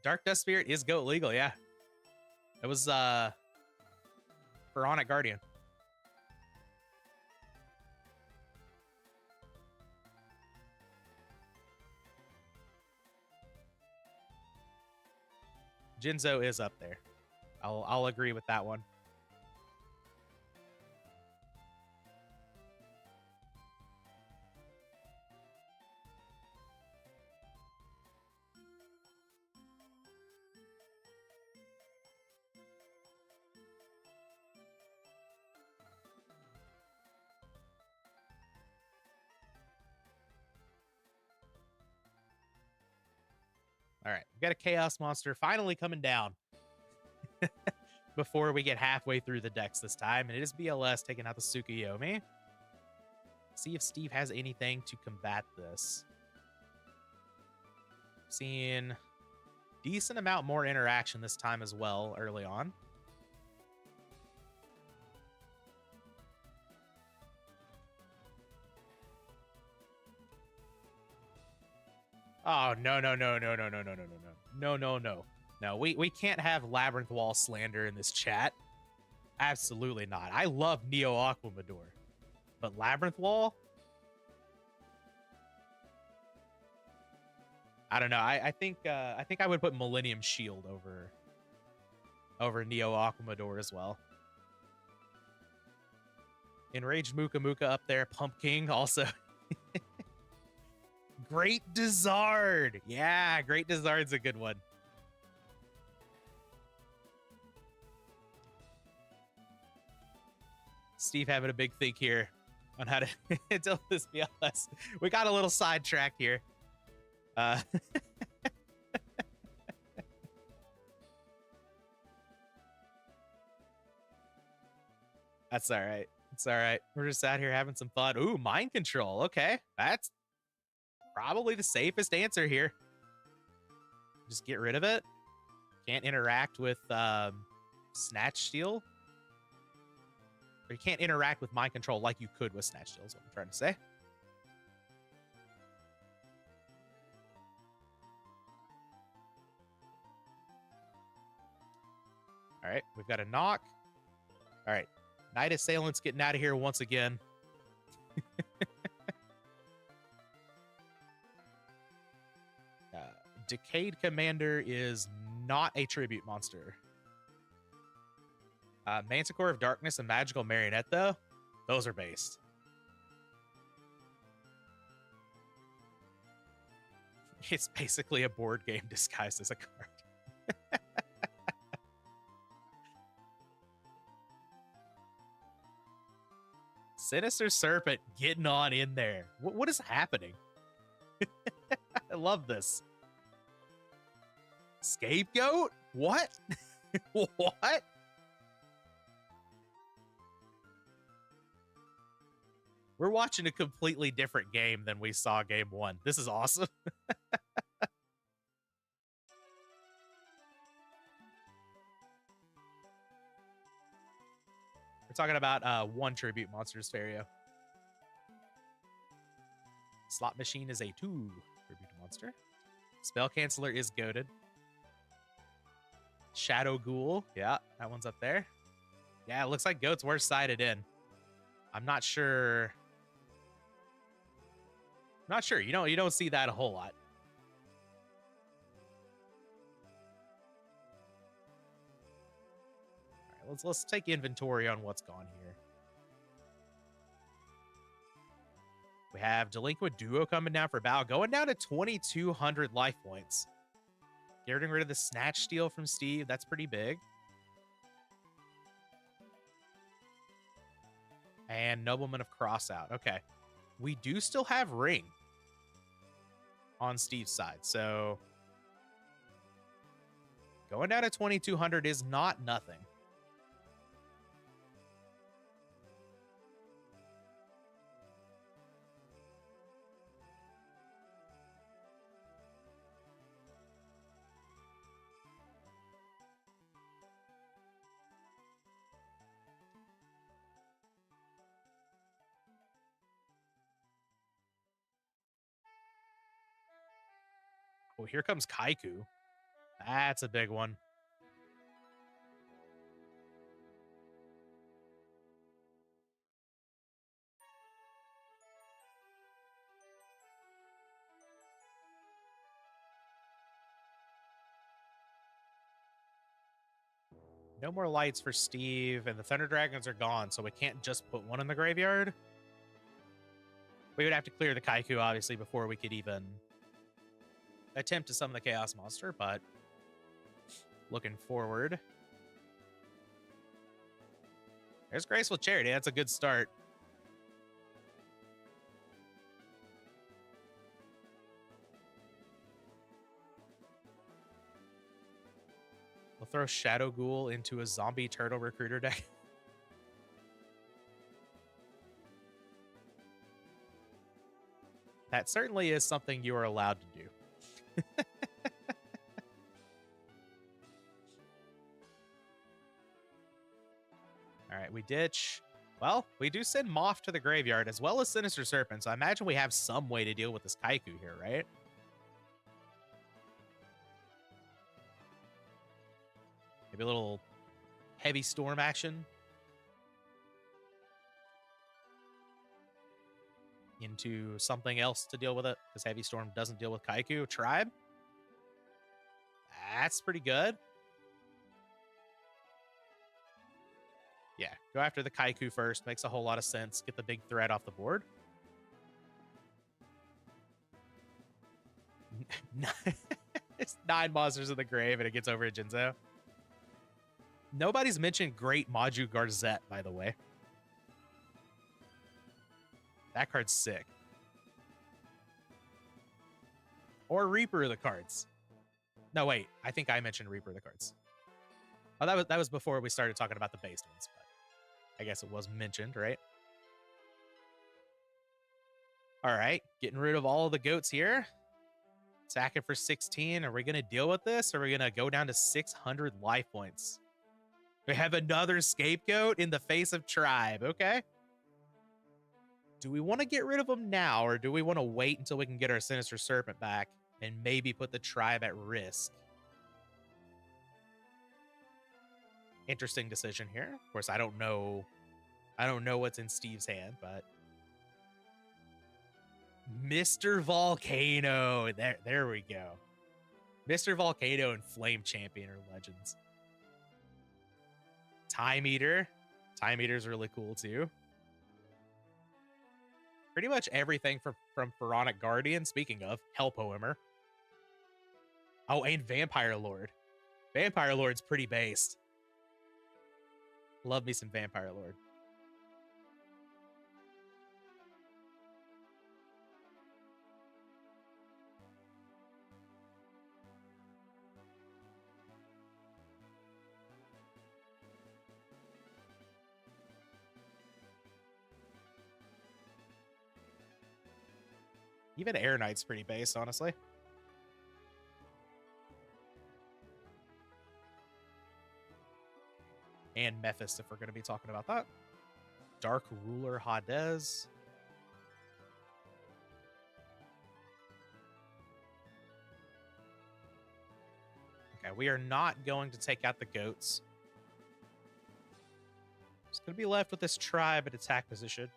Dark Dust Spirit is GOAT legal, yeah. It was Pharaonic Guardian. Jinzo is up there. I'll agree with that one. All right, we got a Chaos Monster finally coming down before we get halfway through the decks this time. And it is BLS taking out the Tsukuyomi. See if Steve has anything to combat this. Seeing decent amount more interaction this time as well early on. Oh, no. No, we can't have Labyrinth Wall slander in this chat. Absolutely not. I love Neo Aquamador. But Labyrinth Wall? I don't know. I think I would put Millennium Shield over Neo Aquamador as well. Enraged Muka Muka up there. Pump King also. Great Dizard. Yeah, Great Dizard's a good one. Steve having a big think here on how to deal with this BLS. We got a little sidetracked here. That's all right. It's all right. We're just out here having some fun. Ooh, mind control. Okay. That's probably the safest answer here. Just get rid of it. Can't interact with Snatch Steal. Or you can't interact with mind control like you could with Snatch Steal is what I'm trying to say. All right, we've got a knock. All right, Night Assailant's getting out of here once again. Decayed Commander is not a tribute monster. Manticore of Darkness and Magical Marionette, though, those are based. It's basically a board game disguised as a card. Sinister Serpent getting on in there. What is happening? I love this. Scapegoat? What? What? We're watching a completely different game than we saw game one. This is awesome. We're talking about one tribute monsters, Fario. Slot machine is a 2 tribute monster. Spell canceller is goated. Shadow Ghoul, yeah, that one's up there. Yeah, it looks like goats were sided in. I'm not sure. Not sure. You don't see that a whole lot. All right, let's take inventory on what's gone here. We have Delinquent Duo coming down for Bow, going down to 2,200 life points. Getting rid of the Snatch Steal from Steve. That's pretty big. And Nobleman of Crossout. Okay. We do still have Ring on Steve's side. So going down to 2,200 is not nothing. Oh, here comes Kaiku. That's a big one. No more lights for Steve, and the Thunder Dragons are gone, so we can't just put one in the graveyard. We would have to clear the Kaiku, obviously, before we could even attempt to summon the Chaos Monster, but looking forward. There's Graceful Charity. That's a good start. We'll throw Shadow Ghoul into a zombie turtle recruiter deck. That certainly is something you are allowed to do. All right, we ditch. Well, we do send Moth to the graveyard as well as Sinister Serpent, so I imagine we have some way to deal with this Kaiku here, right? Maybe a little heavy storm action into something else to deal with it, because Heavy Storm doesn't deal with Kaiku. Tribe. That's pretty good. Yeah, go after the Kaiku first. Makes a whole lot of sense. Get the big threat off the board. It's 9 monsters in the grave and it gets over a Jinzo. Nobody's mentioned Great Maju Garzette, by the way. That card's sick. Or Reaper of the cards. No, wait. I think I mentioned Reaper of the cards. Oh, that was before we started talking about the based ones, but I guess it was mentioned, right? All right, getting rid of all of the goats here. Attacking for 16. Are we going to deal with this? Or are we going to go down to 600 life points? We have another scapegoat in the face of Tribe. Okay. Do we want to get rid of them now, or do we want to wait until we can get our Sinister Serpent back and maybe put the Tribe at risk? Interesting decision here. Of course, I don't know what's in Steve's hand, but Mr. Volcano. There we go. Mr. Volcano and Flame Champion are legends. Time Eater. Time Eater's really cool too. Pretty much everything from Pharaonic Guardian. Speaking of, Hellpoemer. Oh, and Vampire Lord. Vampire Lord's pretty based. Love me some Vampire Lord. Even Air Knight's pretty base, honestly. And Mephist, if we're going to be talking about that. Dark Ruler Hades. Okay, we are not going to take out the goats. Just going to be left with this tribe at attack position.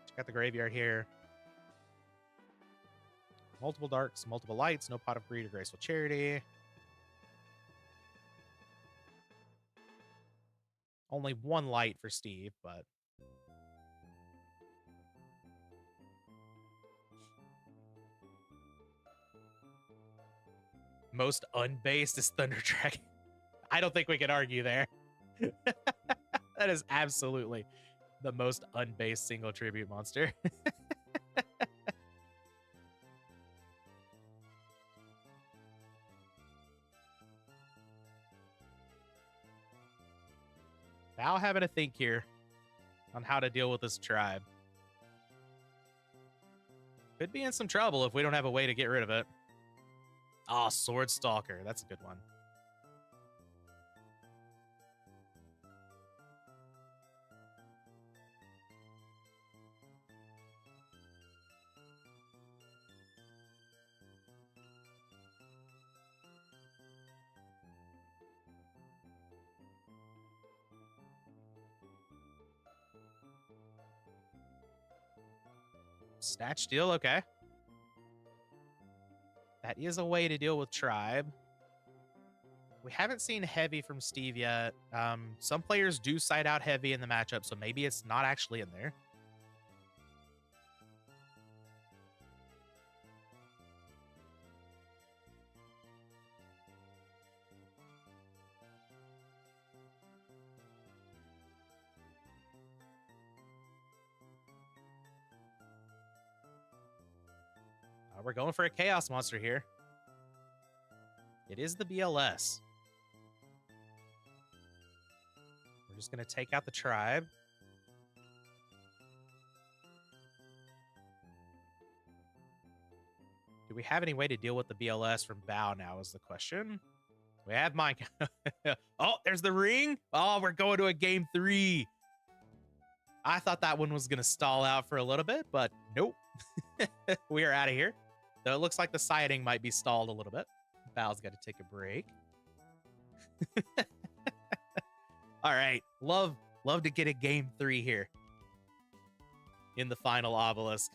Check out the graveyard here. Multiple darks, multiple lights, no pot of greed or graceful charity. Only one light for Steve, but most unbased is Thunder Dragon. I don't think we can argue there. That is absolutely the most unbased single tribute monster. Now having to think here on how to deal with this tribe. Could be in some trouble if we don't have a way to get rid of it. Oh, Sword Stalker. That's a good one. Snatch Steal, okay. That is a way to deal with tribe. We haven't seen heavy from Steve yet. Some players do side out heavy in the matchup, so maybe it's not actually in there. We're going for a Chaos Monster here. It is the BLS. We're just going to take out the tribe. Do we have any way to deal with the BLS from Bow now is the question. We have Mike. Oh, there's the ring. Oh, we're going to a game 3. I thought that one was going to stall out for a little bit, but nope. We are out of here. Though it looks like the siding might be stalled a little bit. Bow's got to take a break. All right. Love to get a game 3 here in the final Obelisk.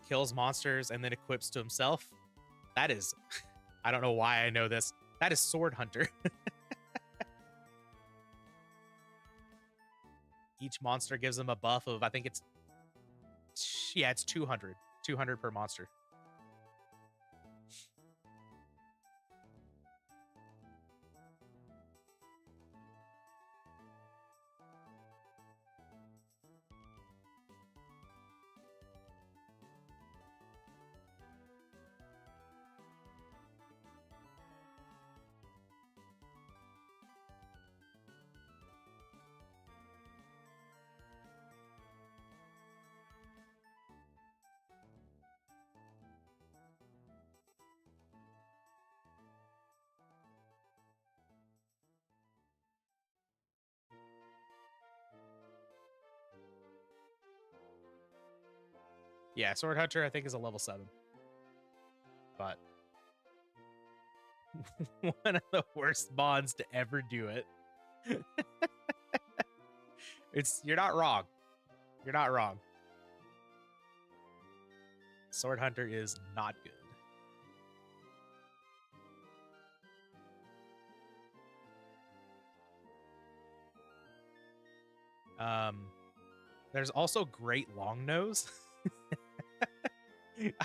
Kills monsters and then equips to himself. That is, I don't know why I know this. That is Sword Hunter. Each monster gives him a buff of, I think it's 200. 200 per monster. Yeah, Sword Hunter, I think, is a level 7. But one of the worst bonds to ever do it. You're not wrong. You're not wrong. Sword Hunter is not good. There's also Great Long Nose.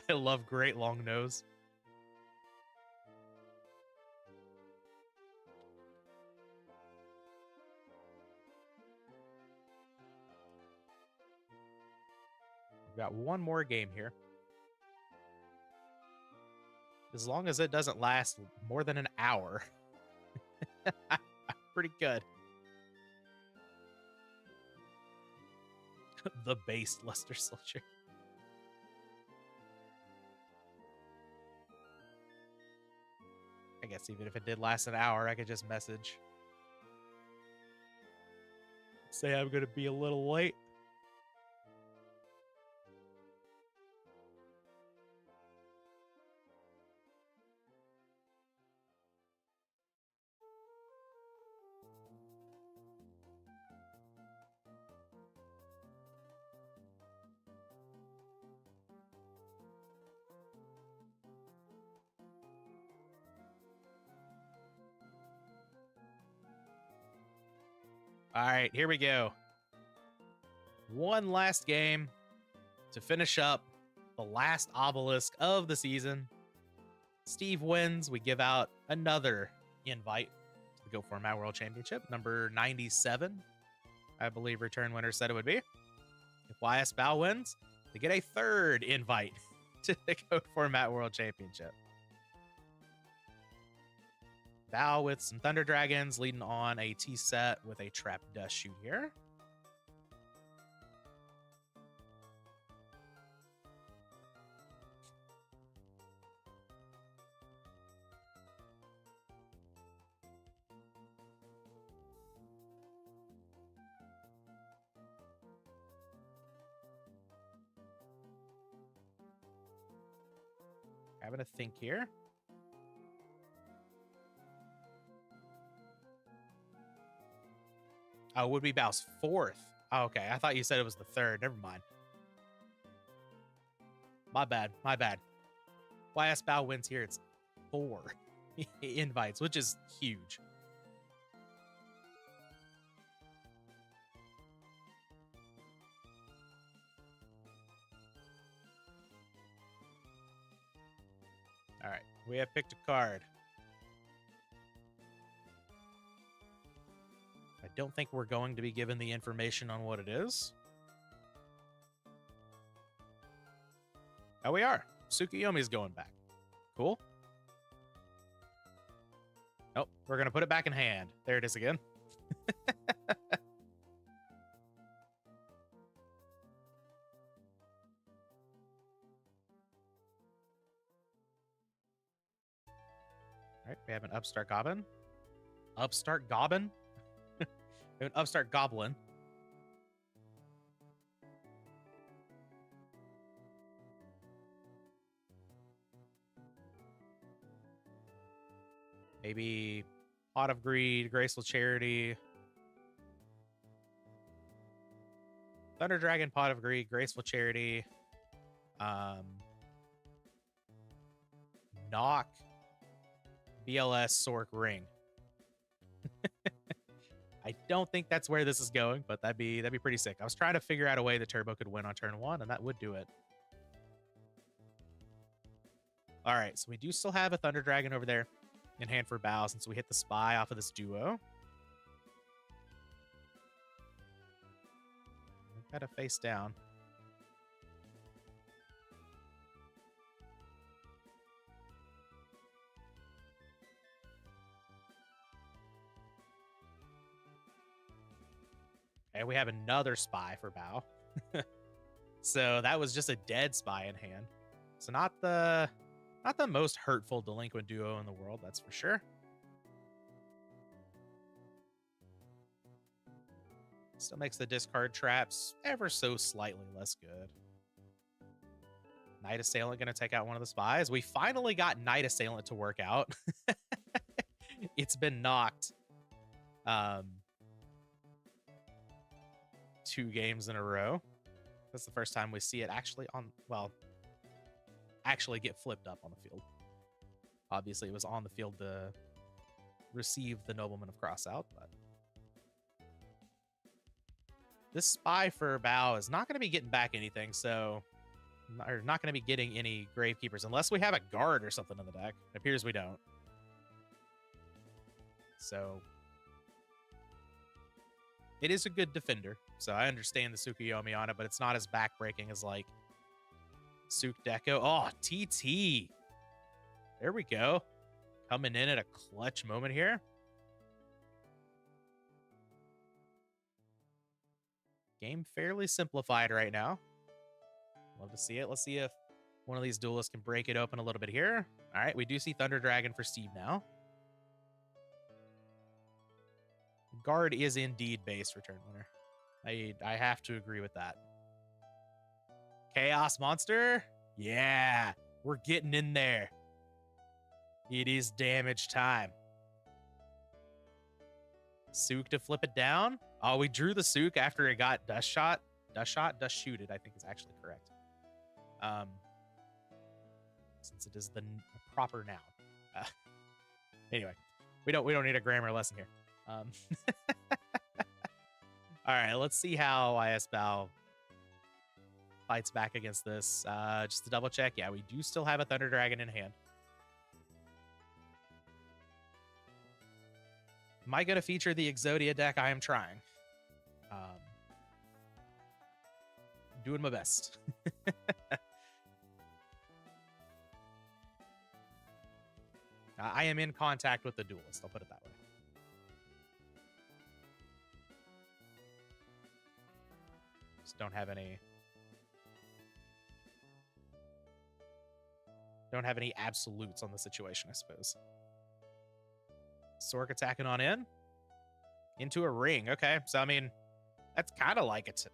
I love Great Long Nose. We've got one more game here. As long as it doesn't last more than an hour. Pretty good. The base Luster Soldier. I guess even if it did last an hour, I could just message. Say I'm going to be a little late. All right, here we go. One last game to finish up the last Obelisk of the season. Steve wins. We give out another invite to the Go Format World Championship, number 97. I believe return winner said it would be. If YS Bao wins, they get a third invite to the Go Format World Championship. Bao with some Thunder Dragons, leading on a T set with a Trap Dust shoot here. Having a think here. Oh, would be Bao's fourth. Oh, okay, I thought you said it was the third. Never mind. My bad. My bad. YS Bao wins here. It's 4 invites, which is huge. All right, we have picked a card. I don't think we're going to be given the information on what it is. Oh, we are. Tsukuyomi's going back. Cool. Nope, we're going to put it back in hand. There it is again. All right, we have an Upstart Goblin. Upstart Goblin? We have an Upstart Goblin. Maybe Pot of Greed, Graceful Charity. Thunder Dragon, Pot of Greed, Graceful Charity. Knock, BLS, Sork, Ring. I don't think that's where this is going, but that'd be pretty sick. I was trying to figure out a way the Turbo could win on turn 1, and that would do it. All right, so we do still have a Thunder Dragon over there in hand for Bao, since we hit the Spy off of this duo. Got to face down. Okay, we have another Spy for Bao. So that was just a dead Spy in hand. So not the most hurtful delinquent duo in the world, that's for sure. Still makes the discard traps ever so slightly less good. Night Assailant going to take out one of the Spies. We finally got Night Assailant to work out. It's been knocked 2 games in a row. That's the first time we see it actually actually get flipped up on the field. Obviously, it was on the field to receive the Nobleman of Crossout, but this Spy for Bao is not going to be getting back anything, so or not going to be getting any Gravekeepers unless we have a guard or something in the deck. It appears we don't. So it is a good defender, so I understand the Tsukuyomi on it, but it's not as backbreaking as like Suk Deco. Oh, TT. There we go. Coming in at a clutch moment here. Game fairly simplified right now. Love to see it. Let's see if one of these duelists can break it open a little bit here. All right, we do see Thunder Dragon for Steve now. Guard is indeed base return winner. I have to agree with that. Chaos Monster? Yeah, we're getting in there. It is damage time. Sook to flip it down. Oh, we drew the Sook after it got Dust Shot. Dust Shooted, I think is actually correct. Since it is the proper noun. Anyway, we don't need a grammar lesson here. All right, let's see how IS Bow fights back against this. Just to double check, yeah, we do still have a Thunder Dragon in hand. Am I going to feature the Exodia deck? I am trying. Doing my best. I am in contact with the duelist. I'll put it that way. Just don't have any absolutes on the situation, I suppose. Sork attacking on in. Into a ring. Okay, so I mean, that's kind of like it's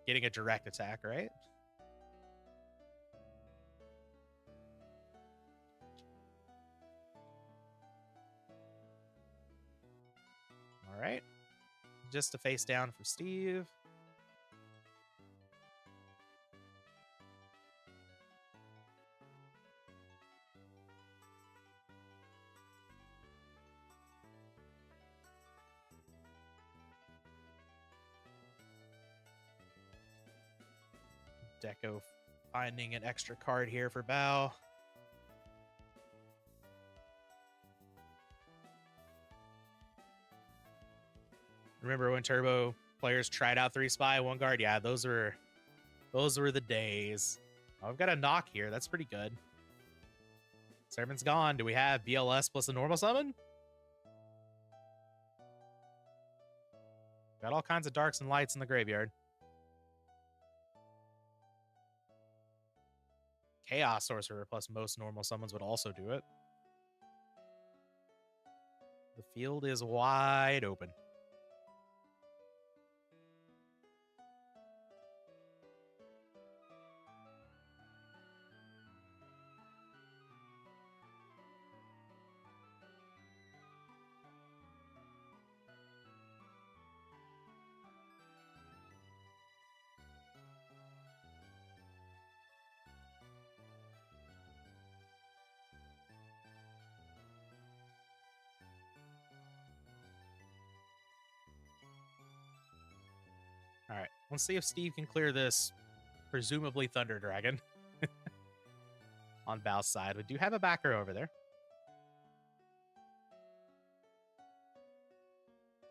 getting a direct attack, right? All right. Just a face down for Steve. Deco finding an extra card here for Bao. Remember when Turbo players tried out 3 Spy, 1 Guard? Yeah, those were the days. Oh, I've got a knock here. That's pretty good. Servant's gone. Do we have BLS plus a normal summon? Got all kinds of darks and lights in the graveyard. Chaos Sorcerer plus most normal summons would also do it. The field is wide open. All right, let's see if Steve can clear this, presumably Thunder Dragon, on Bao's side. We do have a backer over there.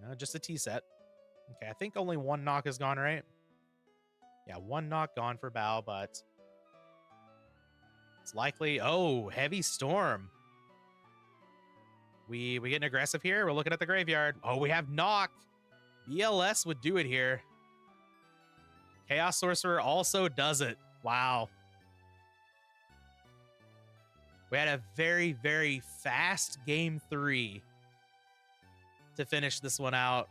No, just a T set. Okay, I think only 1 knock has gone, right? Yeah, 1 knock gone for Bao, but it's likely. Oh, Heavy Storm. We getting aggressive here? We're looking at the graveyard. Oh, we have knock. BLS would do it here. Chaos Sorcerer also does it. Wow. We had a very, very fast game 3 to finish this one out,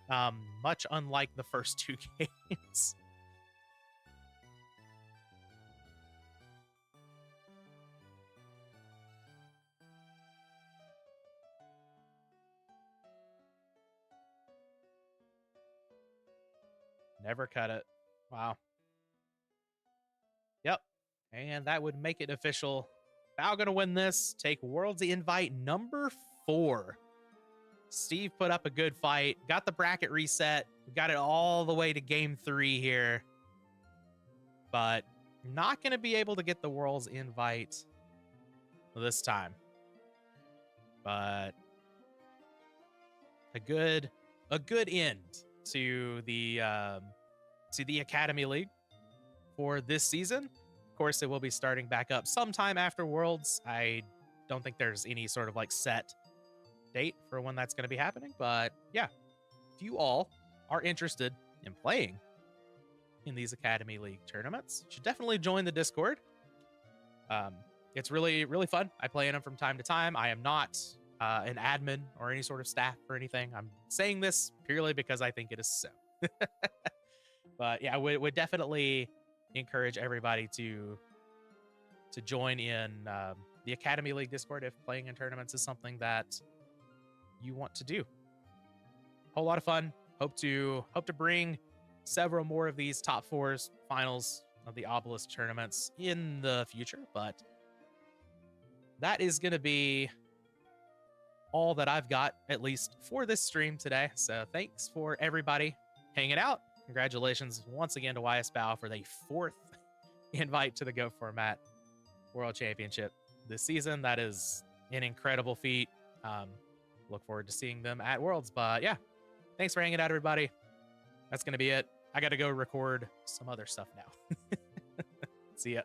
much unlike the first 2 games. Never cut it. Wow. Yep. And that would make it official. Bao gonna win this. Take World's Invite number 4. Steve put up a good fight. Got the bracket reset. We got it all the way to game 3 here. But not gonna be able to get the World's Invite this time. But a good end to the Academy League for this season. Of course, it will be starting back up sometime after Worlds. I don't think there's any sort of like set date for when that's going to be happening, but yeah, if you all are interested in playing in these Academy League tournaments, you should definitely join the Discord. It's really, really fun. I play in them from time to time. I am not an admin or any sort of staff or anything. I'm saying this purely because I think it is so. But yeah, I would definitely encourage everybody to join in the Academy League Discord if playing in tournaments is something that you want to do. Whole lot of fun. Hope to bring several more of these top fours finals of the Obelisk tournaments in the future, but that is going to be all that I've got, at least for this stream today. So thanks for everybody hanging out. Congratulations once again to YSBOW for the 4th invite to the Go Format World Championship this season. That is an incredible feat. Look forward to seeing them at Worlds. But yeah, thanks for hanging out, everybody. That's going to be it. I got to go record some other stuff now. See ya.